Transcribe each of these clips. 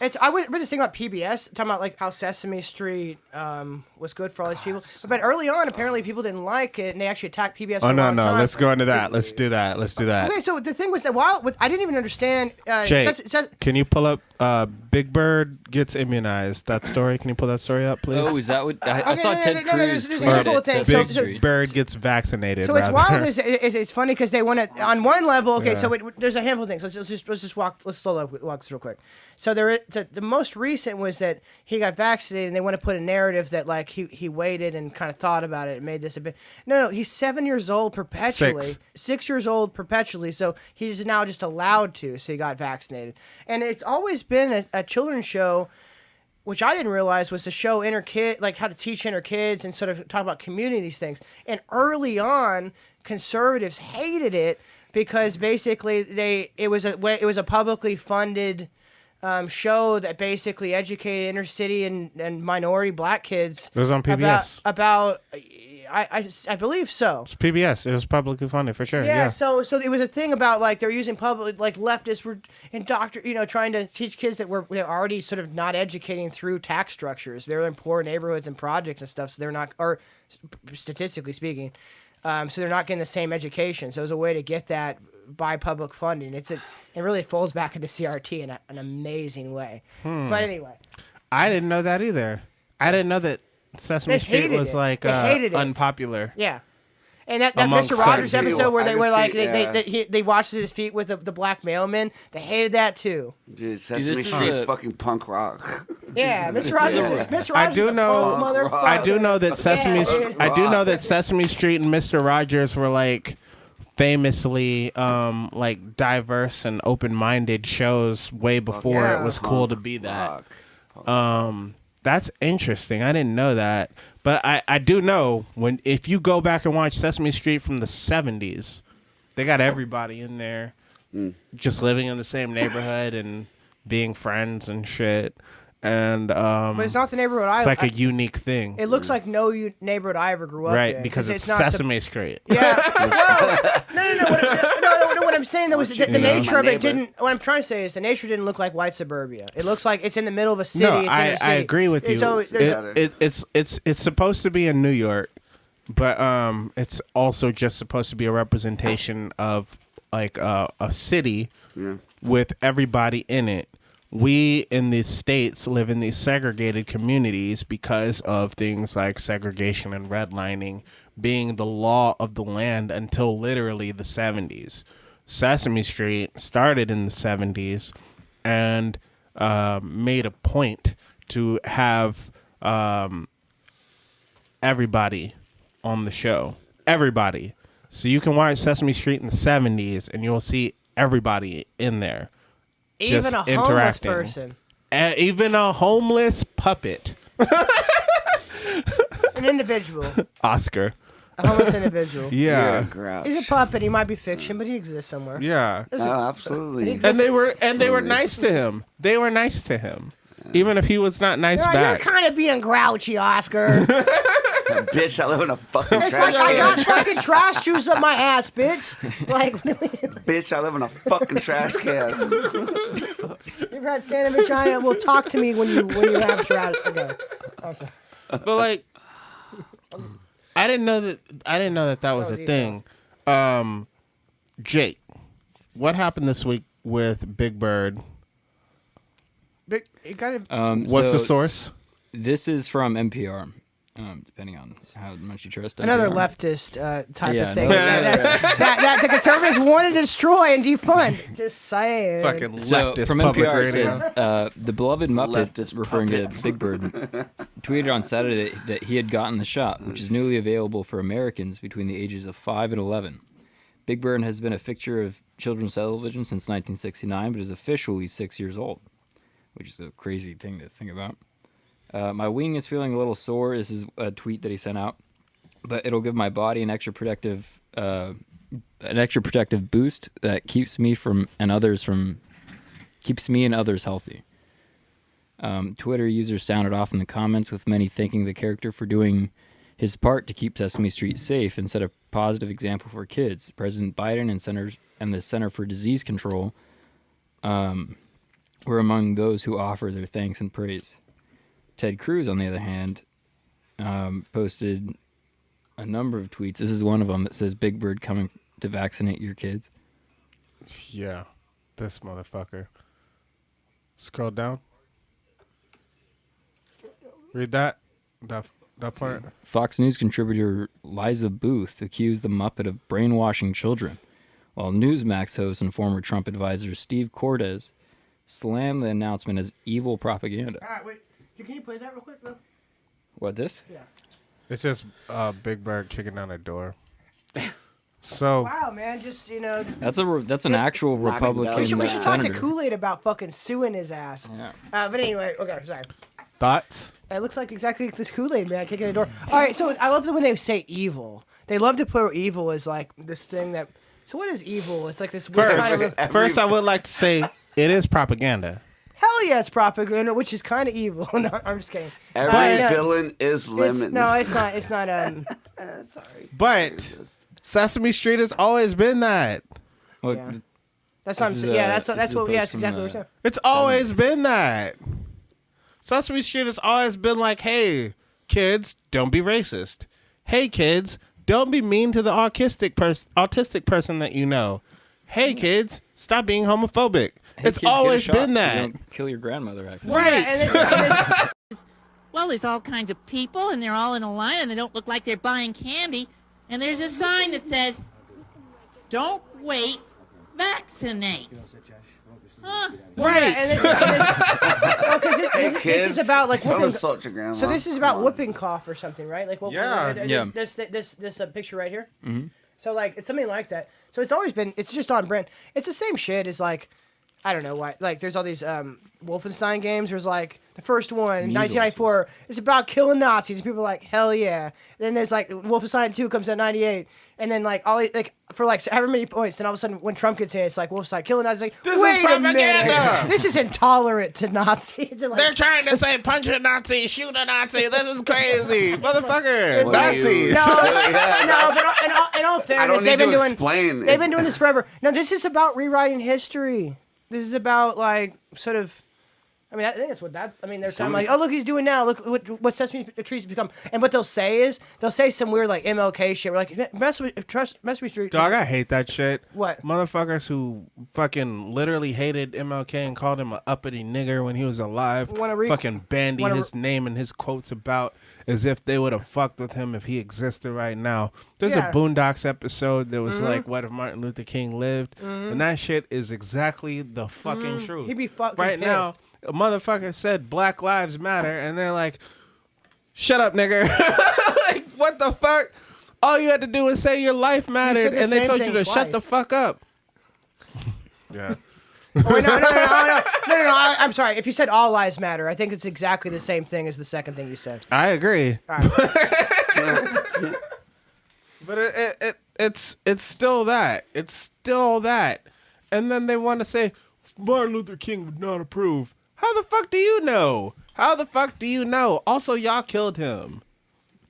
I was really thinking about PBS, talking about like how Sesame Street was good for all these people. But early on, apparently people didn't like it, and they actually attacked PBS. For a long time. Let's go into that. Let's do that. Okay, so the thing was that I didn't even understand. Jay, can you pull up Big Bird gets immunized? That story. Can you pull that story up, please? Oh, is that what I saw? Ted Cruz tweeted it. Sesame Big Bird gets vaccinated. So it's wild. It's funny because they want to on one level. Okay, so there's a handful of things. Let's just walk. Let's slow walk this real quick. So the most recent was that he got vaccinated, and they want to put a narrative that like he waited and kind of thought about it and made this a bit. No, he's 7 years old perpetually. 6 years old perpetually. So he's now just allowed to. So he got vaccinated, and it's always been a children's show, which I didn't realize was to show like how to teach inner kids and sort of talk about community, these things. And early on, conservatives hated it because basically it was a publicly funded show that basically educated inner city and minority black kids. It was on PBS. About I believe so. It's PBS. It was publicly funded for sure. Yeah. So it was a thing about like they're using public, like leftists were trying to teach kids that were already sort of not educating through tax structures. They're in poor neighborhoods and projects and stuff, so they're not, or statistically speaking, so they're not getting the same education. So it was a way to get that by public funding. It really folds back into CRT in an amazing way. But anyway, I didn't know that either. I didn't know that Sesame Street was like unpopular. Yeah. And that Mr. Rogers episode where they watched his feet with the black mailman, they hated that too. Dude, Sesame Street's fucking punk rock. Yeah, Mr. Rogers. I do know that Sesame Street and Mr. Rogers were like famously like diverse and open-minded shows way before it was cool to be that. That's interesting. I didn't know that. But I do know if you go back and watch Sesame Street from the 70s, they got everybody in there just living in the same neighborhood and being friends and shit. And but it's not the neighborhood it's like a unique thing. It looks like no neighborhood I ever grew up in. Right, because it's Sesame Street. Yeah. No. What I'm saying though is the nature of it didn't. What I'm trying to say is the nature didn't look like white suburbia. It looks like it's in the middle of a city. No, I agree with you. So it's supposed to be in New York, but it's also just supposed to be a representation of like a city with everybody in it. We in these states live in these segregated communities because of things like segregation and redlining being the law of the land until literally the 70s. Sesame Street started in the 70s and made a point to have everybody on the show. Everybody. So you can watch Sesame Street in the 70s and you'll see everybody in there. Even a homeless person. Even a homeless puppet. An individual. Oscar. A homeless individual. Yeah. He's a puppet. He might be fiction, but he exists somewhere. Yeah. Absolutely. And they were nice to him. They were nice to him. Even if he was not nice back. You're kind of being grouchy, Oscar. Bitch, I live in a fucking trash can. I can. got fucking trash juice up my ass, bitch. Like, bitch, I live in a fucking trash can. You've had Santa Vagina. Well, talk to me when you have trash. Okay. Awesome. But like, I didn't know that was a thing. Jake, what happened this week with Big Bird? What's the source? This is from NPR. Depending on how much you trust. Another leftist type of thing. That the conservatives want to destroy and defund. Just saying. Fucking so leftist from public NPR radio. It says, the beloved Muppet, Leftist referring puppet. to Big Bird, tweeted on Saturday that he had gotten the shot, which is newly available for Americans between the ages of 5 and 11. Big Bird has been a fixture of children's television since 1969, but is officially 6 years old, which is a crazy thing to think about. My wing is feeling a little sore. This is a tweet that he sent out, but it'll give my body an extra protective boost that keeps me and others healthy. Twitter users sounded off in the comments, with many thanking the character for doing his part to keep Sesame Street safe and set a positive example for kids. President Biden and the Center for Disease Control were among those who offered their thanks and praise. Ted Cruz, on the other hand, posted a number of tweets. This is one of them that says, "Big Bird coming to vaccinate your kids." Yeah, this motherfucker. Scroll down. Read that part. Fox News contributor Liza Booth accused the Muppet of brainwashing children, while Newsmax host and former Trump advisor Steve Cordes slammed the announcement as evil propaganda. All right, wait. Can you play that real quick, though? What, this? Yeah. It's just Big Bird kicking down a door. So wow, man, just that's an actual Republican we should talk senator. to Kool-Aid about fucking suing his ass. Yeah. But anyway, okay, sorry. Thoughts? It looks like exactly like this Kool-Aid man kicking a door. All right, so I love when they say evil. They love to put evil as like this thing that. So what is evil? It's like this weird kind of. First, I would like to say it is propaganda. Hell yeah, it's propaganda, which is kind of evil. No, I'm just kidding. Every villain is lemons. No, it's not. It's not. Sorry. But Sesame Street has always been that. Well, Yeah. That's what I'm saying. Yeah, that's what. Yeah, that's exactly what we're saying. It's always been that. Sesame Street has always been like, hey, kids, don't be racist. Hey, kids, don't be mean to the autistic person that you know. Hey, kids, stop being homophobic. Hey, it's kids, get a always shot been so that. you don't kill your grandmother accidentally. Right. Yeah, and Well, there's all kinds of people, and they're all in a line, and they don't look like they're buying candy. And there's a sign that says, "Don't wait, vaccinate." Huh. Right. This is about like Don't whooping. assault your grandma. So this is about whooping cough or something, right? Like Yeah. Yeah. This picture right here. Mm-hmm. So like it's something like that. So it's always been. It's just on brand. It's the same shit as like, I don't know why. Like there's all these Wolfenstein games. There's like the first one, in 1994. It's about killing Nazis, and people are like, hell yeah. And then there's like Wolfenstein 2 comes out in 98, and then like for like however many points. Then all of a sudden when Trump gets in, it's like Wolfenstein killing Nazis. Like, This is wait a minute, propaganda. this is intolerant to Nazis. They're, like, They're trying to say punch a Nazi, shoot a Nazi. This is crazy. Motherfucker. What are you- Nazis. No, but in all fairness, I don't need to explain. They've been doing this forever. No, this is about rewriting history. This is about like sort of. I mean, I think that's what that. I mean, they're kind of like, oh look, he's doing now. Look what Sesame Street's become. And what they'll say is they'll say some weird like MLK shit. We're like, Sesame Street. Dog, I hate that shit. What? Motherfuckers who fucking literally hated MLK and called him an uppity nigger when he was alive. Fucking bandy his name and his quotes about as if they would have fucked with him if he existed right now. There's a Boondocks episode that was like, what if Martin Luther King lived? And that shit is exactly the fucking truth. He'd be fucking right pissed. now. A motherfucker said Black Lives Matter, and they're like, shut up, nigger. Like, what the fuck? All you had to do was say your life mattered, the and they same told you thing to twice. shut the fuck up. Yeah. Oh, wait, no. I'm sorry. If you said all lives matter, I think it's exactly the same thing as the second thing you said. I agree. All right. But it's still that. It's still that. And then they want to say, Martin Luther King would not approve. How the fuck do you know? How the fuck do you know? Also, y'all killed him.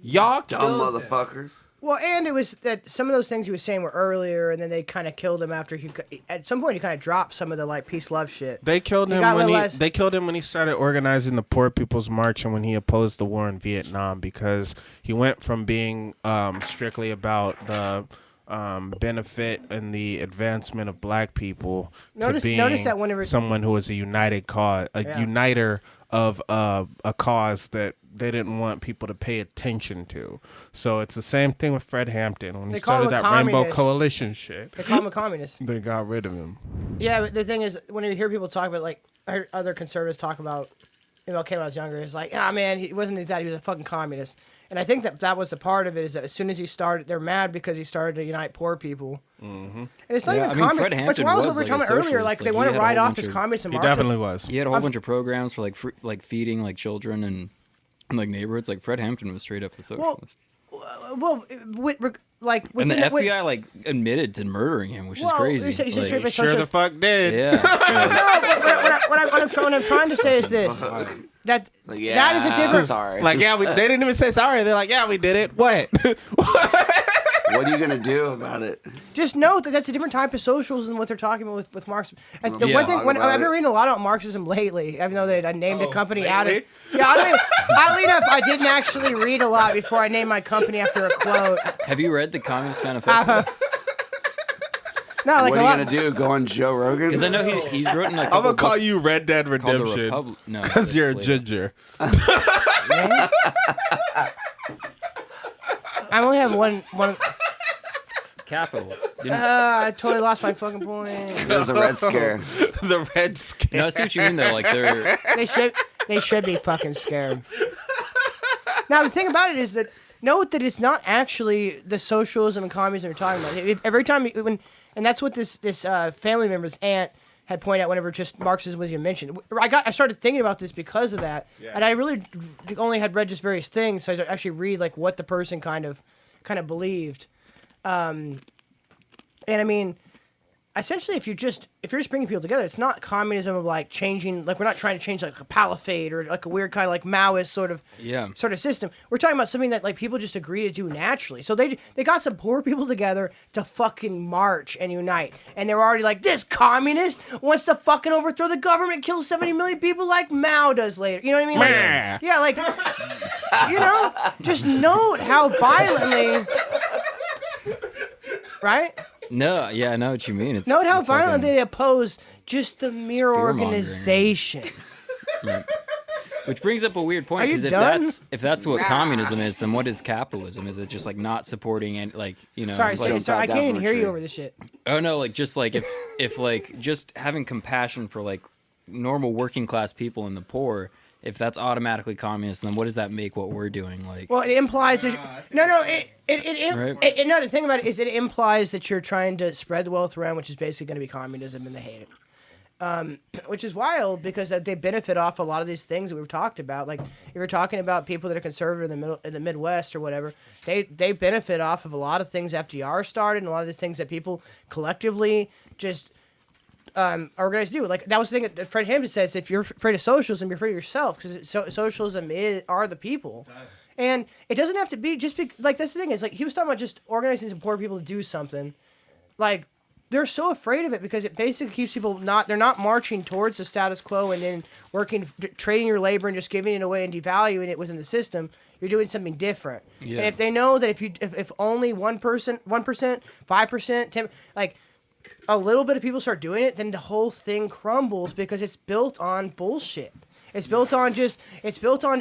Y'all Dumb killed him. motherfuckers. Well, and it was that some of those things he was saying were earlier, and then they kind of killed him after he. At some point, he kind of dropped some of the like peace love shit. They killed him got when less- they killed him when he started organizing the Poor People's March and when he opposed the war in Vietnam, because he went from being strictly about the benefit and the advancement of black people to being that whenever- someone who was a united cause, uniter of a cause that they didn't want people to pay attention to. So it's the same thing with Fred Hampton when he call started him a that Rainbow communist. Coalition shit. They call him a communist. They got rid of him. Yeah, but the thing is, when you hear people talk about, like, I heard other conservatives talk about MLK when I was younger, it's like, man, he wasn't his dad, he was a fucking communist. And I think that was the part of it, is that as soon as he started, they're mad because he started to unite poor people. Mm-hmm. And it's not even Fred communist. Which Hampton was what was we were like talking a about earlier, socialist. like, they Like, want he to had a write whole off bunch his of- communism. He definitely was. He had a whole bunch of programs for like feeding like children and like neighborhoods. Like Fred Hampton was straight up a socialist. Well, And the FBI like admitted to murdering him, which is crazy. You said Like, straight by Sure the fuck did. yeah. what I'm trying to say is this: that Like, yeah, that is a different. Sorry. Like, yeah, they didn't even say sorry. They're like, yeah, we did it. What? What are you gonna do about it? Just note that that's a different type of socialism than what they're talking about with Marxism. The Yeah. one thing, I've been it. reading a lot about Marxism lately, even though I named a company out of. lately? Yeah, oddly enough, I didn't actually read a lot before I named my company after a quote. Have you read the Communist Manifesto? No, like What a are lot. you gonna do? Go on Joe Rogan? Because I know he's written like. I'm gonna call you Red Dead called The Redemption Republic. No, because you're a later. ginger. I only have one. Capital. I totally lost my fucking point. It was a Red Scare. The Red Scare. No, I see what you mean though. Like they're. They should be fucking scared. Now the thing about it is that note that it's not actually the socialism and communism we're talking about. Every time and that's what this family member's aunt had pointed out whenever just Marxism was even mentioned. I started thinking about this because of that, and I really only had read just various things, so I actually read like what the person kind of believed. And I mean, essentially, if you're just bringing people together, it's not communism of like changing. Like we're not trying to change like a paliphate or like a weird kind of like Maoist sort of system. We're talking about something that like people just agree to do naturally. So they got some poor people together to fucking march and unite, and they were already like, this communist wants to fucking overthrow the government, kill 70 million people like Mao does later. You know what I mean? Like, yeah, like just note how violently, right? No, yeah, I know what you mean. Note how it's violently fucking- they oppose just the mere fear-mongering. organization. Which brings up a weird point Are you because done? if that's what communism is, then what is capitalism? Is it just like not supporting and like Sorry, like, sorry, I can't even hear you over this shit. oh no, like just like if like just having compassion for like normal working class people and the poor, if that's automatically communist, then what does that make what we're doing like? Well, it implies that Right. no, the thing about it is it implies that you're trying to spread the wealth around, which is basically going to be communism, and they hate it. Which is wild because they benefit off a lot of these things that we've talked about. Like if you're talking about people that are conservative in the Midwest or whatever, they benefit off of a lot of things FDR started and a lot of these things that people collectively just organized to do. Like that was the thing that Fred Hampton says: if you're afraid of socialism, you're afraid of yourself, because socialism are the people. And it doesn't have to be like that's the thing is like he was talking about just organizing some poor people to do something. Like they're so afraid of it because it basically keeps people they're not marching towards the status quo and then trading your labor and just giving it away and devaluing it within the system. You're doing something different. Yeah. And if they know that if only 1%, 5%, 10%, like a little bit of people start doing it, then the whole thing crumbles because it's built on bullshit. It's built on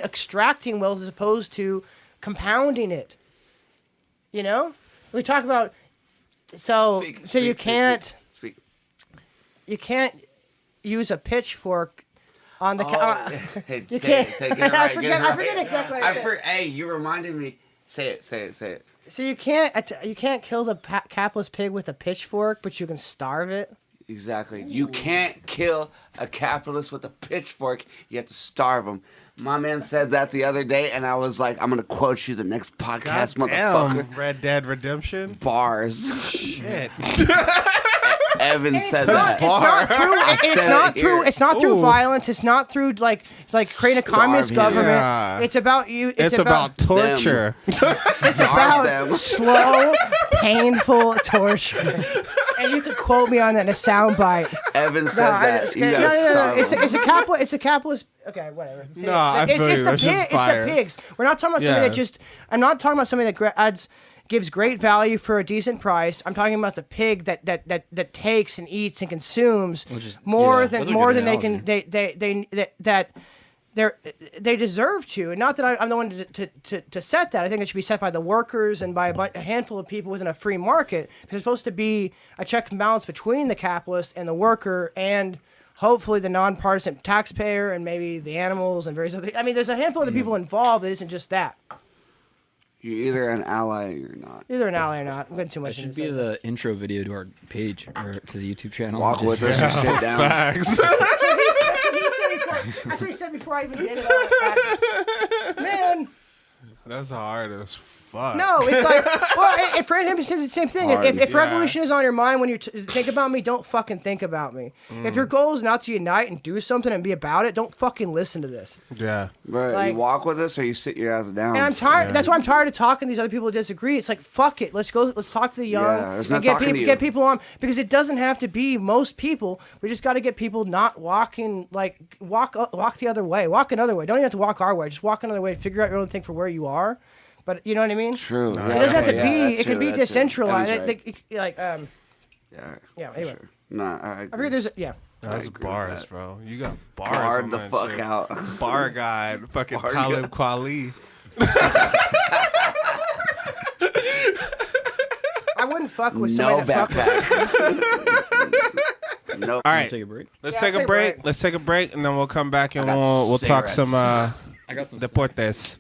extracting wealth as opposed to compounding it. You know? We talk about you can't use a pitchfork on the Hey, you say can't. it, get it right, I forget exactly what I said. Hey, you reminded me. Say it. So you can't kill the capitalist pig with a pitchfork, but you can starve it. Exactly. You can't kill a capitalist with a pitchfork. You have to starve him. My man said that the other day, and I was like, I'm going to quote you the next podcast, motherfucker. Damn, Red Dead Redemption. Bars. Shit. Evan said that. It's not through Ooh. violence. It's not through like creating a communist Starve him. government. Yeah. It's about you. It's about torture. It's Starve about them. slow, painful torture. And you could quote me on that in a soundbite. Evan said that. You gotta starve him. It's a capitalist. Okay, whatever. No, I feel it's you. the It's just pig. It's the fire. pigs. We're not talking about something Yeah. that just. I'm not talking about something that gives great value for a decent price. I'm talking about the pig that takes and eats and consumes more than they can they deserve to. And not that I'm the one to set that. I think it should be set by the workers and by a handful of people within a free market, because it's supposed to be a check and balance between the capitalist and the worker and hopefully the nonpartisan taxpayer and maybe the animals and various other things. I mean, there's a handful of the people involved that isn't just that. You're either an ally or you're not. Either an ally or not. I'm getting too That much should into be this. the intro video to our page or to the YouTube channel. Walk with us or sit down. Facts. That's what he said before I even did it. Man. That's hard as fuck. No, it's like, well, for him, it's the same thing. If revolution is on your mind when you think about me, don't fucking think about me. If your goal is not to unite and do something and be about it, don't fucking listen to this. Yeah. Bro, Like- you walk with us or you sit your ass down. And I'm tired. That's why I'm tired of talking to these other people who disagree. It's like, fuck it. Let's go. Let's talk to the young. Yeah, it's not and talking to you. get people on, because it doesn't have to be most people. We just got to get people not walking, like walk the other way. Walk another way. Don't even have to walk our way. Just walk another way. Figure out your own thing for where you are. But you know what I mean? True. It doesn't have to be. that's It can true, be that's true. decentralized. Evan's right. Yeah. For Anyway, sure. Nah, I I agree. figured there's yeah. That's agree with bars, that. bro. You got bars. Barred on the that fuck shit. out. Bar guy, fucking Bar Talib guy. Kweli. I wouldn't fuck with No somebody that fucked with. backpack. No. All right, Take a break. let's Yeah, take a take a break. break. Let's take a break, and then we'll come back and I got we'll talk cigarettes. some I got some. deportes.